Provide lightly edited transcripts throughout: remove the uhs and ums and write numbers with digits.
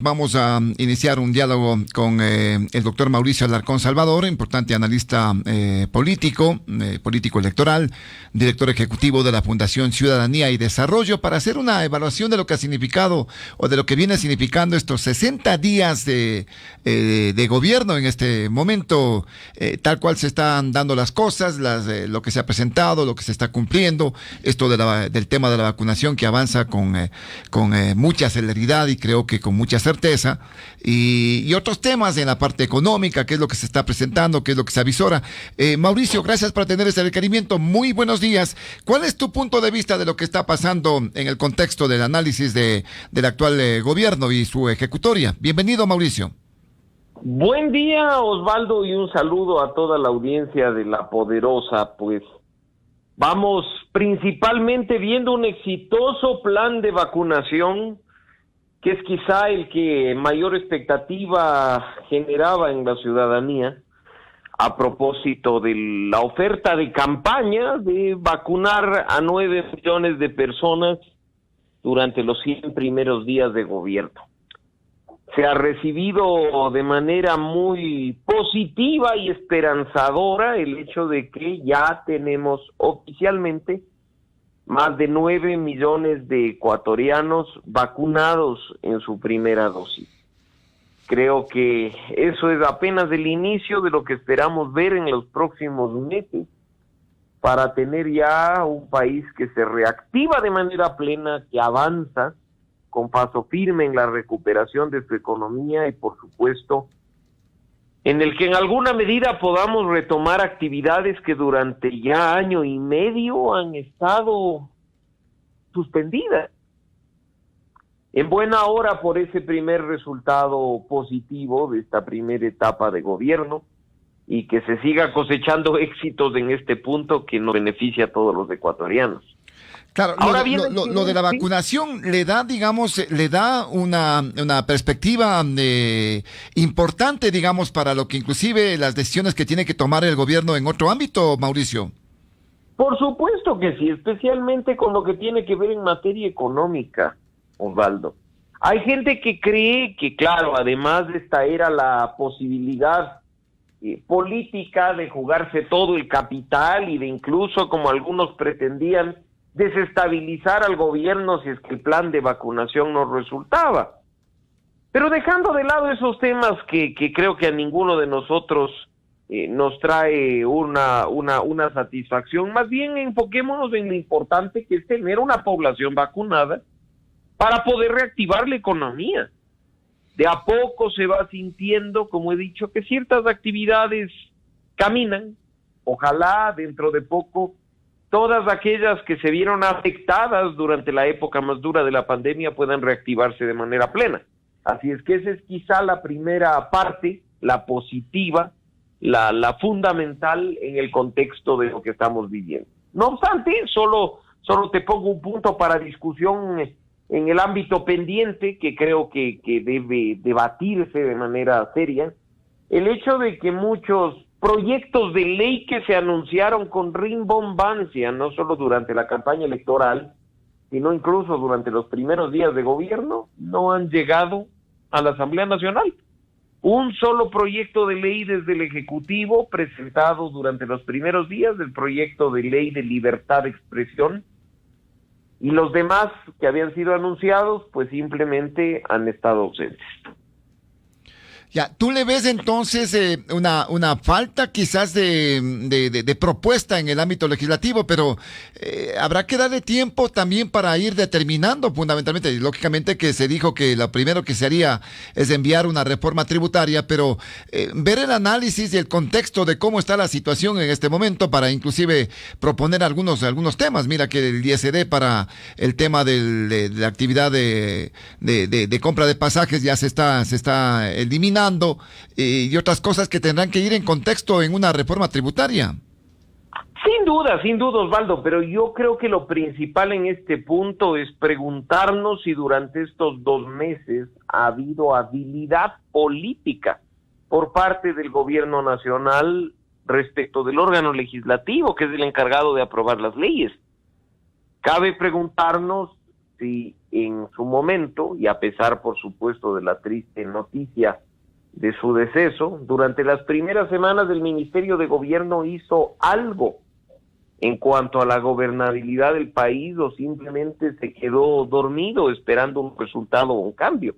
Vamos a iniciar un diálogo con el doctor Mauricio Alarcón Salvador, importante analista político electoral, director ejecutivo de la Fundación Ciudadanía y Desarrollo, para hacer una evaluación de lo que ha significado o de lo que viene significando estos 60 días de gobierno en este momento, tal cual se están dando las cosas, lo que se ha presentado, lo que se está cumpliendo, esto del tema de la vacunación que avanza con mucha celeridad y creo que con mucha certeza, y otros temas en la parte económica, qué es lo que se está presentando, qué es lo que se avisora. Mauricio, gracias por tener este requerimiento. Muy buenos días. ¿Cuál es tu punto de vista de lo que está pasando en el contexto del análisis del actual gobierno y su ejecutoria? Bienvenido, Mauricio. Buen día, Osvaldo, y un saludo a toda la audiencia de La Poderosa. Pues vamos principalmente viendo un exitoso plan de vacunación, que es quizá el que mayor expectativa generaba en la ciudadanía, a propósito de la oferta de campaña de vacunar a 9 millones de personas durante los 100 primeros días de gobierno. Se ha recibido de manera muy positiva y esperanzadora el hecho de que ya tenemos oficialmente más de 9 millones de ecuatorianos vacunados en su primera dosis. Creo que eso es apenas el inicio de lo que esperamos ver en los próximos meses para tener ya un país que se reactiva de manera plena, que avanza con paso firme en la recuperación de su economía y, por supuesto, en el que en alguna medida podamos retomar actividades que durante ya año y medio han estado suspendidas. En buena hora por ese primer resultado positivo de esta primera etapa de gobierno y que se siga cosechando éxitos en este punto que nos beneficia a todos los ecuatorianos. Claro, ahora bien, lo de la vacunación le da, digamos, una perspectiva importante, digamos, para lo que inclusive las decisiones que tiene que tomar el gobierno en otro ámbito, Mauricio. Por supuesto que sí, especialmente con lo que tiene que ver en materia económica, Osvaldo. Hay gente que cree que, claro, además de esta era la posibilidad política de jugarse todo el capital y de incluso, como algunos pretendían, desestabilizar al gobierno si es que el plan de vacunación no resultaba. Pero dejando de lado esos temas que creo que a ninguno de nosotros nos trae una satisfacción, más bien enfoquémonos en lo importante que es tener una población vacunada para poder reactivar la economía. De a poco se va sintiendo, como he dicho, que ciertas actividades caminan. Ojalá dentro de poco todas aquellas que se vieron afectadas durante la época más dura de la pandemia puedan reactivarse de manera plena. Así es que esa es quizá la primera parte, la positiva, la fundamental en el contexto de lo que estamos viviendo. No obstante, solo te pongo un punto para discusión en el ámbito pendiente que creo que debe debatirse de manera seria, el hecho de que muchos proyectos de ley que se anunciaron con rimbombancia, no solo durante la campaña electoral, sino incluso durante los primeros días de gobierno, no han llegado a la Asamblea Nacional. Un solo proyecto de ley desde el Ejecutivo presentado durante los primeros días del proyecto de ley de libertad de expresión, y los demás que habían sido anunciados pues simplemente han estado ausentes. Ya, ¿tú le ves entonces una falta quizás de propuesta en el ámbito legislativo, pero habrá que darle tiempo también para ir determinando fundamentalmente? Y lógicamente que se dijo que lo primero que se haría es enviar una reforma tributaria, pero ver el análisis y el contexto de cómo está la situación en este momento para inclusive proponer algunos temas. Mira que el ISD para el tema de la actividad de compra de pasajes ya se está eliminando, y otras cosas que tendrán que ir en contexto en una reforma tributaria. Sin duda, Osvaldo, pero yo creo que lo principal en este punto es preguntarnos si durante estos 2 meses ha habido habilidad política por parte del gobierno nacional respecto del órgano legislativo, que es el encargado de aprobar las leyes. Cabe preguntarnos si en su momento, y a pesar, por supuesto, de la triste noticia de su deceso, durante las primeras semanas del Ministerio de Gobierno hizo algo en cuanto a la gobernabilidad del país, o simplemente se quedó dormido esperando un resultado o un cambio.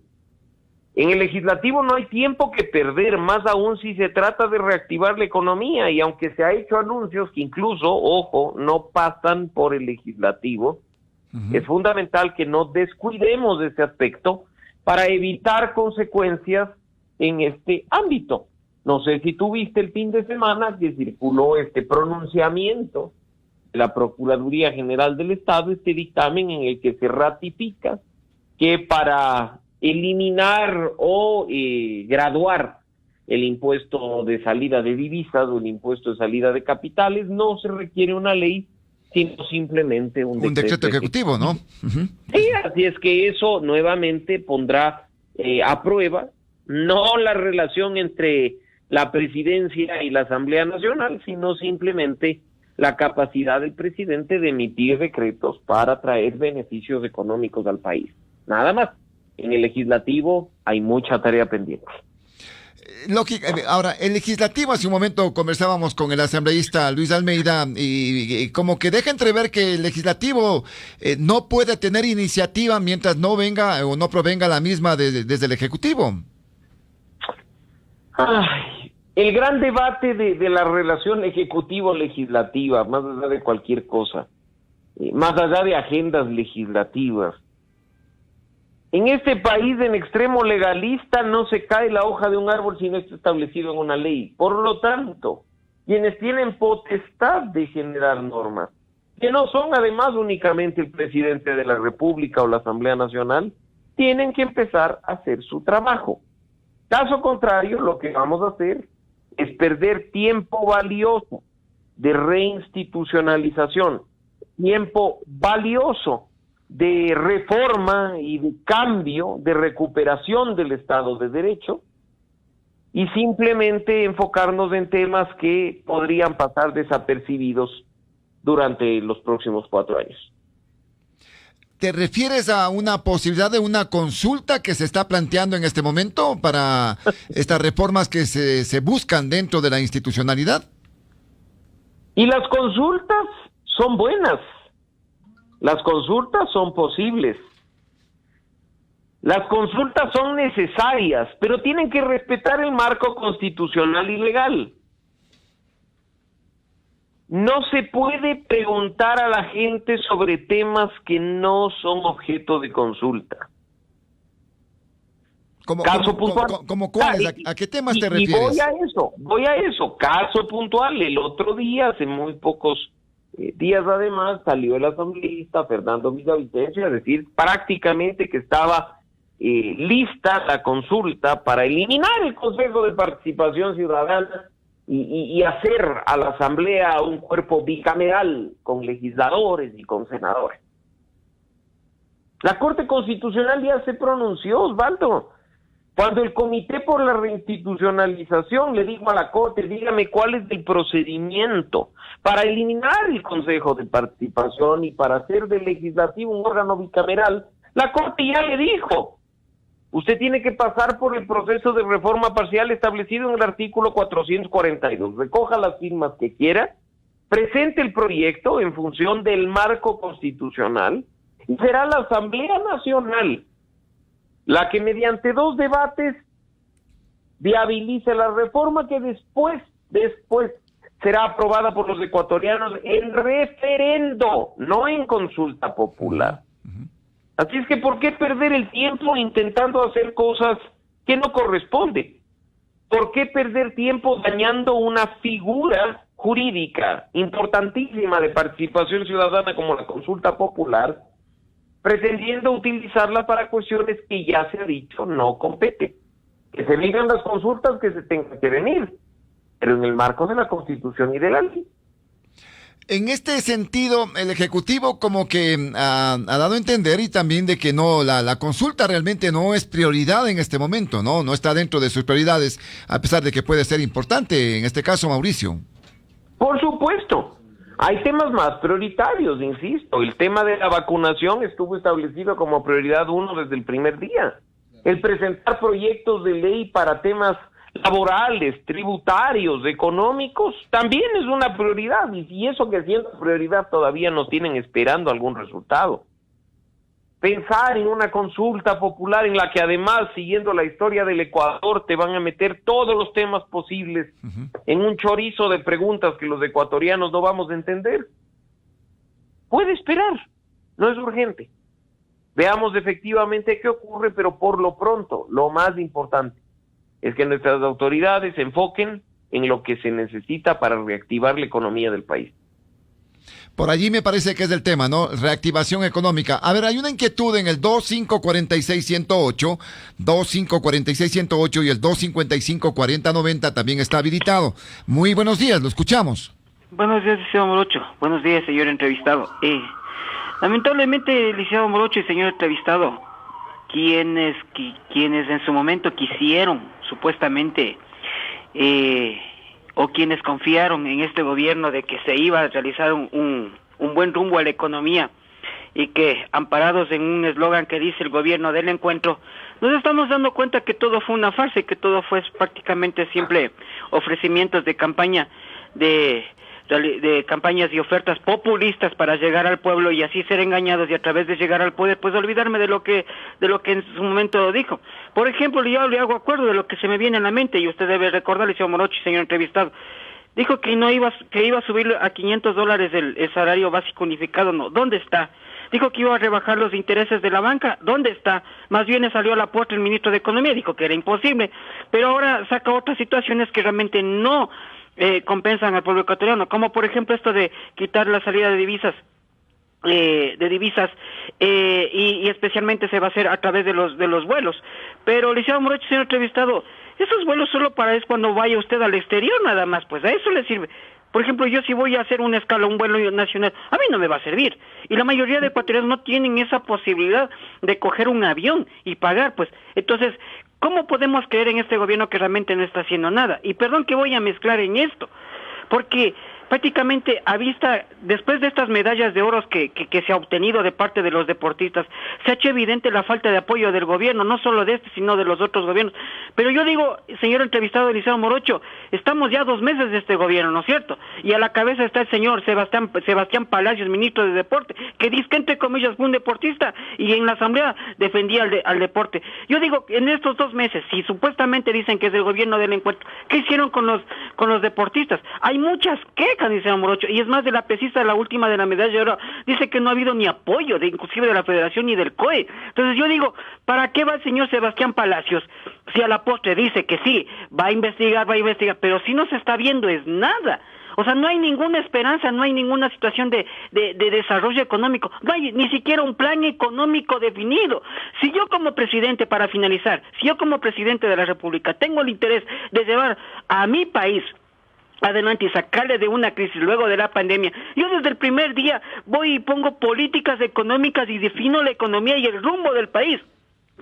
En el legislativo no hay tiempo que perder, más aún si se trata de reactivar la economía, y aunque se ha hecho anuncios que incluso, ojo, no pasan por el legislativo, es fundamental que no descuidemos ese aspecto para evitar consecuencias en este ámbito. No sé si tú viste el fin de semana que circuló este pronunciamiento de la Procuraduría General del Estado, este dictamen en el que se ratifica que para eliminar o graduar el impuesto de salida de divisas o el impuesto de salida de capitales no se requiere una ley, sino simplemente un decreto ejecutivo, ¿no? Sí, así es que eso nuevamente pondrá a prueba no la relación entre la presidencia y la Asamblea Nacional, sino simplemente la capacidad del presidente de emitir decretos para traer beneficios económicos al país. Nada más. En el legislativo hay mucha tarea pendiente. Ahora, el legislativo, hace un momento conversábamos con el asambleísta Luis Almeida y como que deja entrever que el legislativo no puede tener iniciativa mientras no venga o no provenga la misma desde el Ejecutivo. Ay, el gran debate de la relación ejecutivo-legislativa, más allá de cualquier cosa, más allá de agendas legislativas, en este país en extremo legalista no se cae la hoja de un árbol si no está establecido en una ley. Por lo tanto, quienes tienen potestad de generar normas, que no son además únicamente el presidente de la República o la Asamblea Nacional, tienen que empezar a hacer su trabajo. Caso contrario, lo que vamos a hacer es perder tiempo valioso de reinstitucionalización, tiempo valioso de reforma y de cambio, de recuperación del Estado de Derecho, y simplemente enfocarnos en temas que podrían pasar desapercibidos durante los próximos 4 años. ¿Te refieres a una posibilidad de una consulta que se está planteando en este momento para estas reformas que se buscan dentro de la institucionalidad? Y las consultas son buenas. Las consultas son posibles. Las consultas son necesarias, pero tienen que respetar el marco constitucional y legal. No se puede preguntar a la gente sobre temas que no son objeto de consulta. Caso puntual. ¿Cómo cuáles? ¿A qué temas te refieres? Y voy a eso. Caso puntual. El otro día, hace muy pocos días además, salió el asambleísta Fernando Villavicencio a decir prácticamente que estaba lista la consulta para eliminar el Consejo de Participación Ciudadana y hacer a la Asamblea un cuerpo bicameral con legisladores y con senadores. La Corte Constitucional ya se pronunció, Osvaldo. Cuando el Comité por la Reinstitucionalización le dijo a la Corte, dígame cuál es el procedimiento para eliminar el Consejo de Participación y para hacer del Legislativo un órgano bicameral, la Corte ya le dijo, usted tiene que pasar por el proceso de reforma parcial establecido en el artículo 442. Recoja las firmas que quiera, presente el proyecto en función del marco constitucional y será la Asamblea Nacional la que mediante 2 debates viabilice la reforma que después será aprobada por los ecuatorianos en referendo, no en consulta popular. Así es que ¿por qué perder el tiempo intentando hacer cosas que no corresponden? ¿Por qué perder tiempo dañando una figura jurídica importantísima de participación ciudadana como la consulta popular, pretendiendo utilizarla para cuestiones que ya se ha dicho no competen? Que se vengan las consultas que se tengan que venir, pero en el marco de la Constitución y de la ley. En este sentido, el Ejecutivo como que ha dado a entender y también de que no, la consulta realmente no es prioridad en este momento, no está dentro de sus prioridades, a pesar de que puede ser importante, en este caso, Mauricio. Por supuesto. Hay temas más prioritarios, insisto. El tema de la vacunación estuvo establecido como prioridad 1 desde el primer día. El presentar proyectos de ley para temas laborales, tributarios, económicos, también es una prioridad. Y eso que siendo prioridad todavía nos tienen esperando algún resultado. Pensar en una consulta popular en la que además, siguiendo la historia del Ecuador, te van a meter todos los temas posibles en un chorizo de preguntas que los ecuatorianos no vamos a entender. Puede esperar, no es urgente. Veamos efectivamente qué ocurre, pero por lo pronto, lo más importante es que nuestras autoridades se enfoquen en lo que se necesita para reactivar la economía del país. Por allí me parece que es el tema, ¿no? Reactivación económica. A ver, hay una inquietud en el 2546-108, 2546-108 y el 255-4090 también está habilitado. Muy buenos días, lo escuchamos. Buenos días, licenciado Morocho. Buenos días, señor entrevistado. Lamentablemente, licenciado Morocho y señor entrevistado, quienes en su momento quisieron, supuestamente, o quienes confiaron en este gobierno de que se iba a realizar un buen rumbo a la economía y que, amparados en un eslogan que dice el gobierno del encuentro, nos estamos dando cuenta que todo fue una farsa y que todo fue prácticamente simple ofrecimientos de campaña, de campañas y ofertas populistas para llegar al pueblo y así ser engañados y a través de llegar al poder, pues olvidarme de lo que en su momento dijo. Por ejemplo, yo le hago acuerdo de lo que se me viene a la mente y usted debe recordarle, señor Morocho, señor entrevistado. Dijo que iba a subir a $500 el salario básico unificado. No, ¿dónde está? Dijo que iba a rebajar los intereses de la banca. ¿Dónde está? Más bien salió a la puerta el ministro de Economía, dijo que era imposible, pero ahora saca otras situaciones que realmente no compensan al pueblo ecuatoriano, como por ejemplo esto de quitar la salida de divisas, y especialmente se va a hacer a través de los vuelos. Pero, licenciado Morocho, señor entrevistado, esos vuelos solo es cuando vaya usted al exterior nada más, pues a eso le sirve. Por ejemplo, yo si voy a hacer una escala, un vuelo nacional, a mí no me va a servir. Y la mayoría de ecuatorianos no tienen esa posibilidad de coger un avión y pagar, pues. Entonces, ¿cómo podemos creer en este gobierno que realmente no está haciendo nada? Y perdón que voy a mezclar en esto, porque prácticamente después de estas medallas de oro que se ha obtenido de parte de los deportistas, se ha hecho evidente la falta de apoyo del gobierno, no solo de este, sino de los otros gobiernos. Pero yo digo, señor entrevistado Eliseo Morocho, estamos ya 2 meses de este gobierno, ¿no es cierto? Y a la cabeza está el señor Sebastián Palacios, ministro de Deporte, que dice que entre comillas fue un deportista y en la asamblea defendía al deporte. Yo digo, en estos 2 meses, si supuestamente dicen que es el gobierno del encuentro, ¿qué hicieron con los deportistas? Hay muchas quejas, dice Morocho, y es más, de la pesista, la última de la medalla de oro, dice que no ha habido ni apoyo, inclusive de la Federación ni del COE. Entonces yo digo, ¿para qué va el señor Sebastián Palacios? Si a la postre dice que sí, va a investigar, pero si no se está viendo es nada. O sea, no hay ninguna esperanza, no hay ninguna situación de desarrollo económico, no hay ni siquiera un plan económico definido. Si yo como presidente, para finalizar, si yo como presidente de la República tengo el interés de llevar a mi país adelante y sacarle de una crisis luego de la pandemia, yo desde el primer día voy y pongo políticas económicas y defino la economía y el rumbo del país.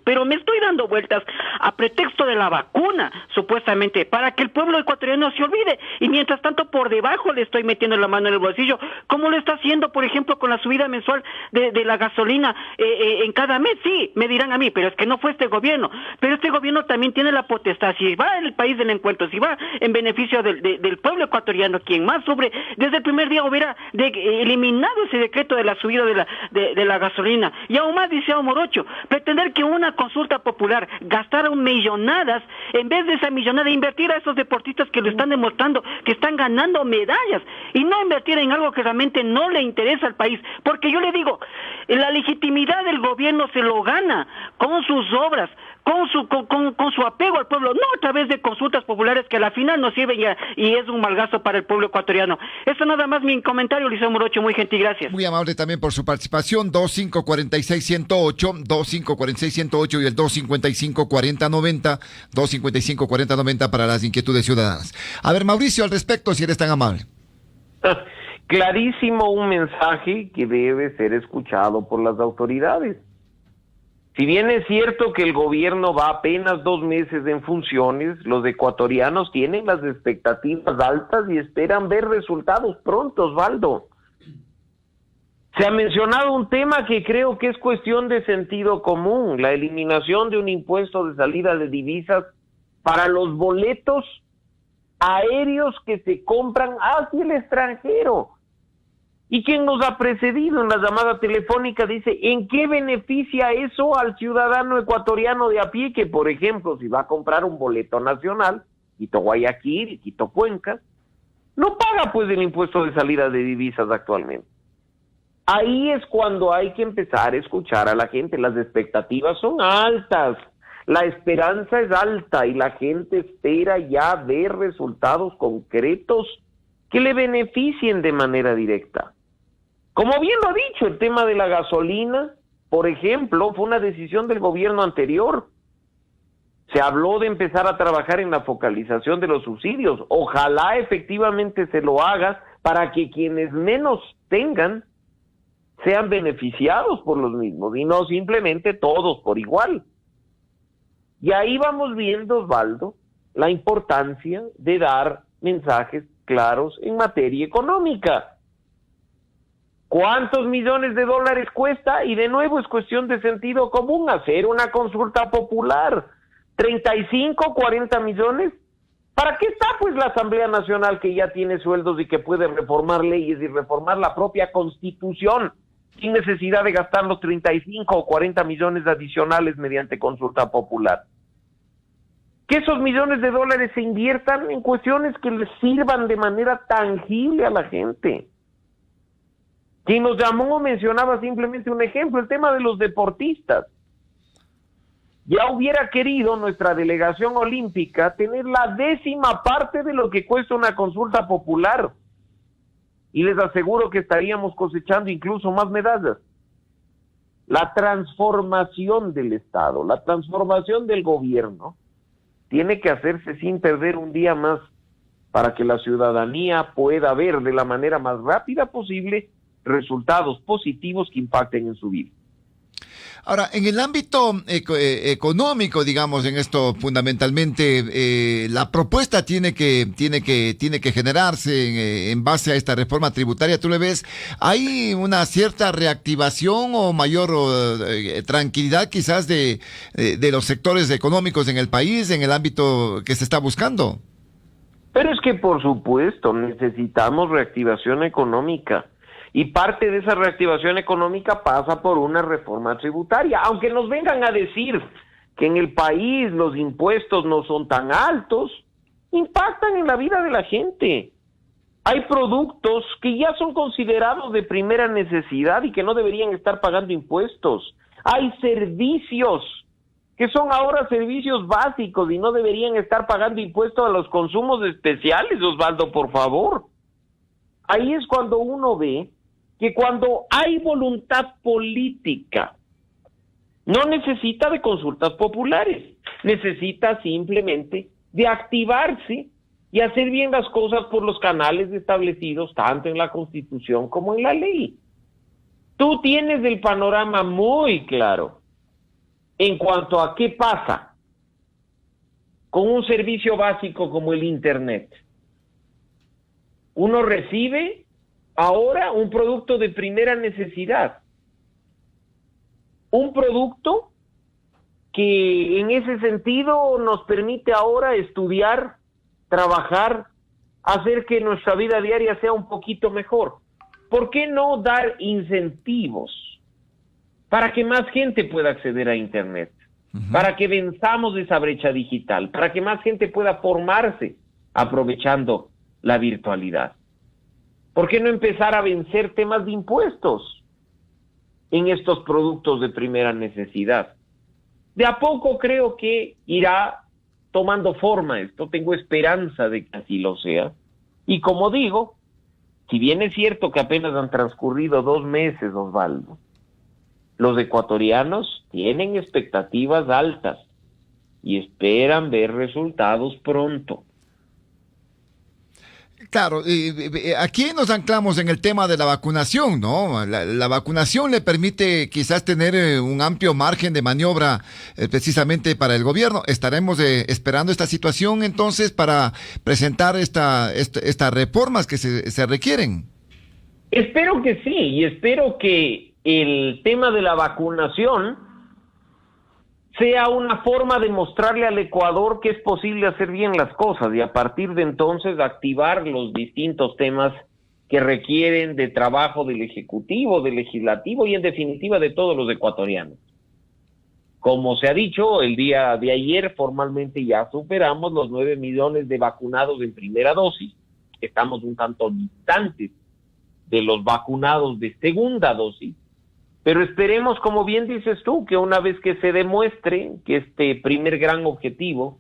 Pero me estoy dando vueltas a pretexto de la vacuna, supuestamente, para que el pueblo ecuatoriano se olvide. Y mientras tanto, por debajo le estoy metiendo la mano en el bolsillo, como lo está haciendo, por ejemplo, con la subida mensual de la gasolina en cada mes. Sí, me dirán a mí, pero es que no fue este gobierno. Pero este gobierno también tiene la potestad. Si va en el país del encuentro, si va en beneficio del pueblo ecuatoriano, quien más sufre, desde el primer día hubiera eliminado ese decreto de la subida de la gasolina. Y aún más, dice Morocho, pretender que una consulta popular gastara millonadas, en vez de esa millonada invertir a esos deportistas que lo están demostrando, que están ganando medallas, y no invertir en algo que realmente no le interesa al país, porque yo le digo, la legitimidad del gobierno se lo gana con sus obras, con su apego al pueblo, no a través de consultas populares que a la final no sirven y es un mal gasto para el pueblo ecuatoriano. Eso nada más mi comentario, Liceo Morocho, muy gentil, gracias. Muy amable también por su participación, 2546-108, 2546-108 y el 255-4090, 255-4090 para las inquietudes ciudadanas. A ver, Mauricio, al respecto, si eres tan amable. Clarísimo un mensaje que debe ser escuchado por las autoridades. Si bien es cierto que el gobierno va apenas 2 meses en funciones, los ecuatorianos tienen las expectativas altas y esperan ver resultados pronto, Osvaldo. Se ha mencionado un tema que creo que es cuestión de sentido común, la eliminación de un impuesto de salida de divisas para los boletos aéreos que se compran hacia el extranjero. Y quien nos ha precedido en la llamada telefónica dice, ¿en qué beneficia eso al ciudadano ecuatoriano de a pie que, por ejemplo, si va a comprar un boleto nacional, Quito Guayaquil, Quito Cuenca, no paga pues el impuesto de salida de divisas actualmente? Ahí es cuando hay que empezar a escuchar a la gente. Las expectativas son altas, la esperanza es alta y la gente espera ya ver resultados concretos que le beneficien de manera directa. Como bien lo ha dicho, el tema de la gasolina, por ejemplo, fue una decisión del gobierno anterior. Se habló de empezar a trabajar en la focalización de los subsidios. Ojalá efectivamente se lo haga para que quienes menos tengan sean beneficiados por los mismos y no simplemente todos por igual. Y ahí vamos viendo, Osvaldo, la importancia de dar mensajes claros en materia económica. ¿Cuántos millones de dólares cuesta? Y de nuevo es cuestión de sentido común hacer una consulta popular. 35, 40 millones. ¿Para qué está pues la Asamblea Nacional que ya tiene sueldos y que puede reformar leyes y reformar la propia Constitución sin necesidad de gastar los 35 o 40 millones adicionales mediante consulta popular? Que esos millones de dólares se inviertan en cuestiones que les sirvan de manera tangible a la gente. Quien nos llamó mencionaba simplemente un ejemplo, el tema de los deportistas. Ya hubiera querido nuestra delegación olímpica tener la 10ª parte de lo que cuesta una consulta popular. Y les aseguro que estaríamos cosechando incluso más medallas. La transformación del Estado, la transformación del gobierno, tiene que hacerse sin perder un día más para que la ciudadanía pueda ver de la manera más rápida posible resultados positivos que impacten en su vida. Ahora, en el ámbito económico, digamos, en esto fundamentalmente, la propuesta tiene que generarse en base a esta reforma tributaria. ¿Tú le ves? ¿Hay una cierta reactivación o mayor tranquilidad quizás de los sectores económicos en el país, en el ámbito que se está buscando? Pero es que, por supuesto, necesitamos reactivación económica. Y parte de esa reactivación económica pasa por una reforma tributaria. Aunque nos vengan a decir que en el país los impuestos no son tan altos, impactan en la vida de la gente. Hay productos que ya son considerados de primera necesidad y que no deberían estar pagando impuestos. Hay servicios que son ahora servicios básicos y no deberían estar pagando impuestos a los consumos especiales, Osvaldo, por favor. Ahí es cuando uno ve que cuando hay voluntad política, no necesita de consultas populares, necesita simplemente de activarse y hacer bien las cosas por los canales establecidos tanto en la Constitución como en la ley. Tú tienes el panorama muy claro en cuanto a qué pasa con un servicio básico como el Internet. Uno recibe ahora un producto de primera necesidad. Un producto que en ese sentido nos permite ahora estudiar, trabajar, hacer que nuestra vida diaria sea un poquito mejor. ¿Por qué no dar incentivos para que más gente pueda acceder a Internet? Para que venzamos esa brecha digital, para que más gente pueda formarse aprovechando la virtualidad. ¿Por qué no empezar a vencer temas de impuestos en estos productos de primera necesidad? De a poco creo que irá tomando forma esto, tengo esperanza de que así lo sea. Y como digo, si bien es cierto que apenas han transcurrido 2 meses, Osvaldo, los ecuatorianos tienen expectativas altas y esperan ver resultados pronto. Claro, aquí nos anclamos en el tema de la vacunación, ¿no? La vacunación le permite quizás tener un amplio margen de maniobra precisamente para el gobierno. Estaremos esperando esta situación entonces para presentar estas reformas que se requieren. Espero que sí, y espero que el tema de la vacunación sea una forma de mostrarle al Ecuador que es posible hacer bien las cosas y a partir de entonces activar los distintos temas que requieren de trabajo del Ejecutivo, del Legislativo y en definitiva de todos los ecuatorianos. Como se ha dicho, el día de ayer formalmente ya superamos los 9 millones de vacunados en primera dosis. Estamos un tanto distantes de los vacunados de segunda dosis. Pero esperemos, como bien dices tú, que una vez que se demuestre que este primer gran objetivo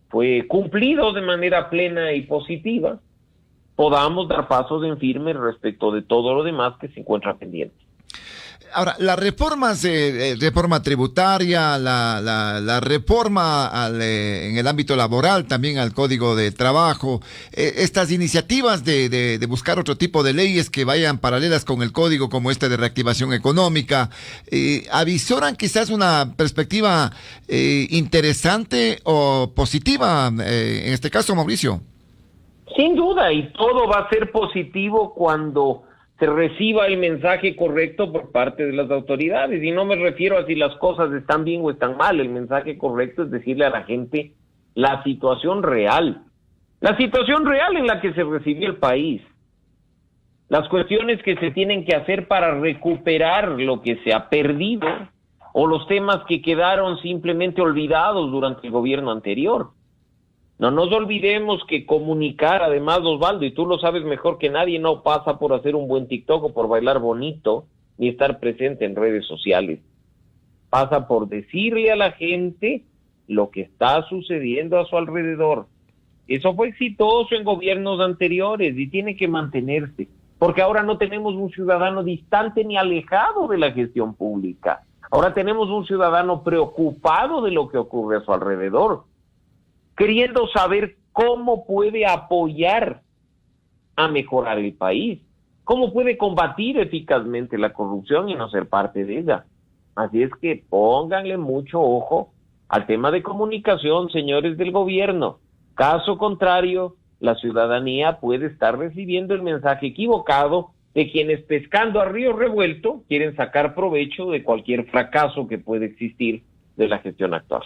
fue cumplido de manera plena y positiva, podamos dar pasos en firme respecto de todo lo demás que se encuentra pendiente. Ahora, las reformas, reforma tributaria, la reforma en el ámbito laboral, también al Código de Trabajo, estas iniciativas de buscar otro tipo de leyes que vayan paralelas con el Código, como este de reactivación económica, avisoran quizás una perspectiva interesante o positiva, en este caso, Mauricio. Sin duda, y todo va a ser positivo cuando se reciba el mensaje correcto por parte de las autoridades, y no me refiero a si las cosas están bien o están mal. El mensaje correcto es decirle a la gente la situación real en la que se recibió el país, las cuestiones que se tienen que hacer para recuperar lo que se ha perdido o los temas que quedaron simplemente olvidados durante el gobierno anterior. No nos olvidemos que comunicar, además, Osvaldo, y tú lo sabes mejor que nadie, no pasa por hacer un buen TikTok o por bailar bonito, ni estar presente en redes sociales. Pasa por decirle a la gente lo que está sucediendo a su alrededor. Eso fue exitoso en gobiernos anteriores y tiene que mantenerse, porque ahora no tenemos un ciudadano distante ni alejado de la gestión pública. Ahora tenemos un ciudadano preocupado de lo que ocurre a su alrededor, queriendo saber cómo puede apoyar a mejorar el país, cómo puede combatir eficazmente la corrupción y no ser parte de ella. Así es que pónganle mucho ojo al tema de comunicación, señores del gobierno. Caso contrario, la ciudadanía puede estar recibiendo el mensaje equivocado de quienes, pescando a río revuelto, quieren sacar provecho de cualquier fracaso que puede existir de la gestión actual.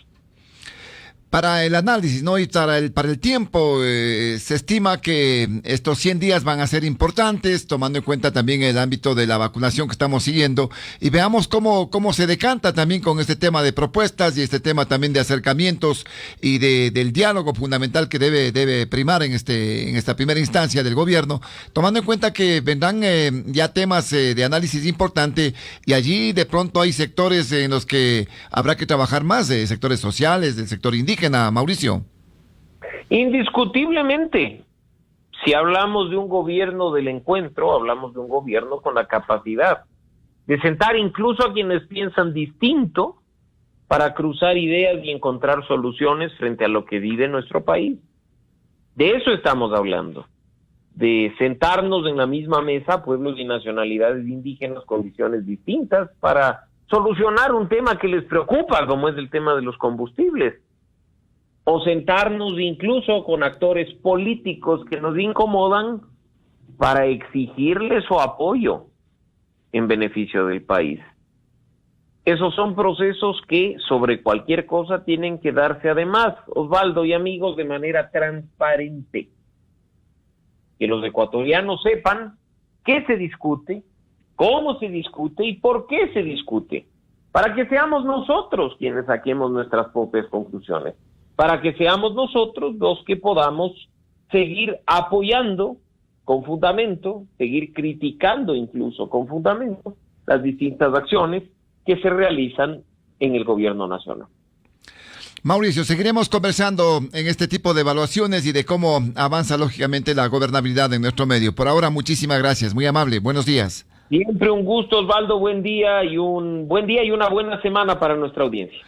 Para el análisis, ¿no? Y para el tiempo, se estima que estos 100 días van a ser importantes, tomando en cuenta también el ámbito de la vacunación que estamos siguiendo, y veamos cómo se decanta también con este tema de propuestas y este tema también de acercamientos y del diálogo fundamental que debe primar en esta primera instancia del gobierno, tomando en cuenta que vendrán ya temas de análisis importante, y allí de pronto hay sectores en los que habrá que trabajar más, de sectores sociales, del sector indígena. Mauricio. Indiscutiblemente, si hablamos de un gobierno del encuentro, hablamos de un gobierno con la capacidad de sentar incluso a quienes piensan distinto para cruzar ideas y encontrar soluciones frente a lo que vive nuestro país. De eso estamos hablando, de sentarnos en la misma mesa pueblos y nacionalidades indígenas con visiones distintas para solucionar un tema que les preocupa, como es el tema de los combustibles. O sentarnos incluso con actores políticos que nos incomodan para exigirles su apoyo en beneficio del país. Esos son procesos que sobre cualquier cosa tienen que darse además, Osvaldo y amigos, de manera transparente. Que los ecuatorianos sepan qué se discute, cómo se discute y por qué se discute, para que seamos nosotros quienes saquemos nuestras propias conclusiones, para que seamos nosotros los que podamos seguir apoyando con fundamento, seguir criticando incluso con fundamento las distintas acciones que se realizan en el gobierno nacional. Mauricio, seguiremos conversando en este tipo de evaluaciones y de cómo avanza lógicamente la gobernabilidad en nuestro medio. Por ahora, muchísimas gracias, muy amable, buenos días. Siempre un gusto, Osvaldo, buen día y una buena semana para nuestra audiencia.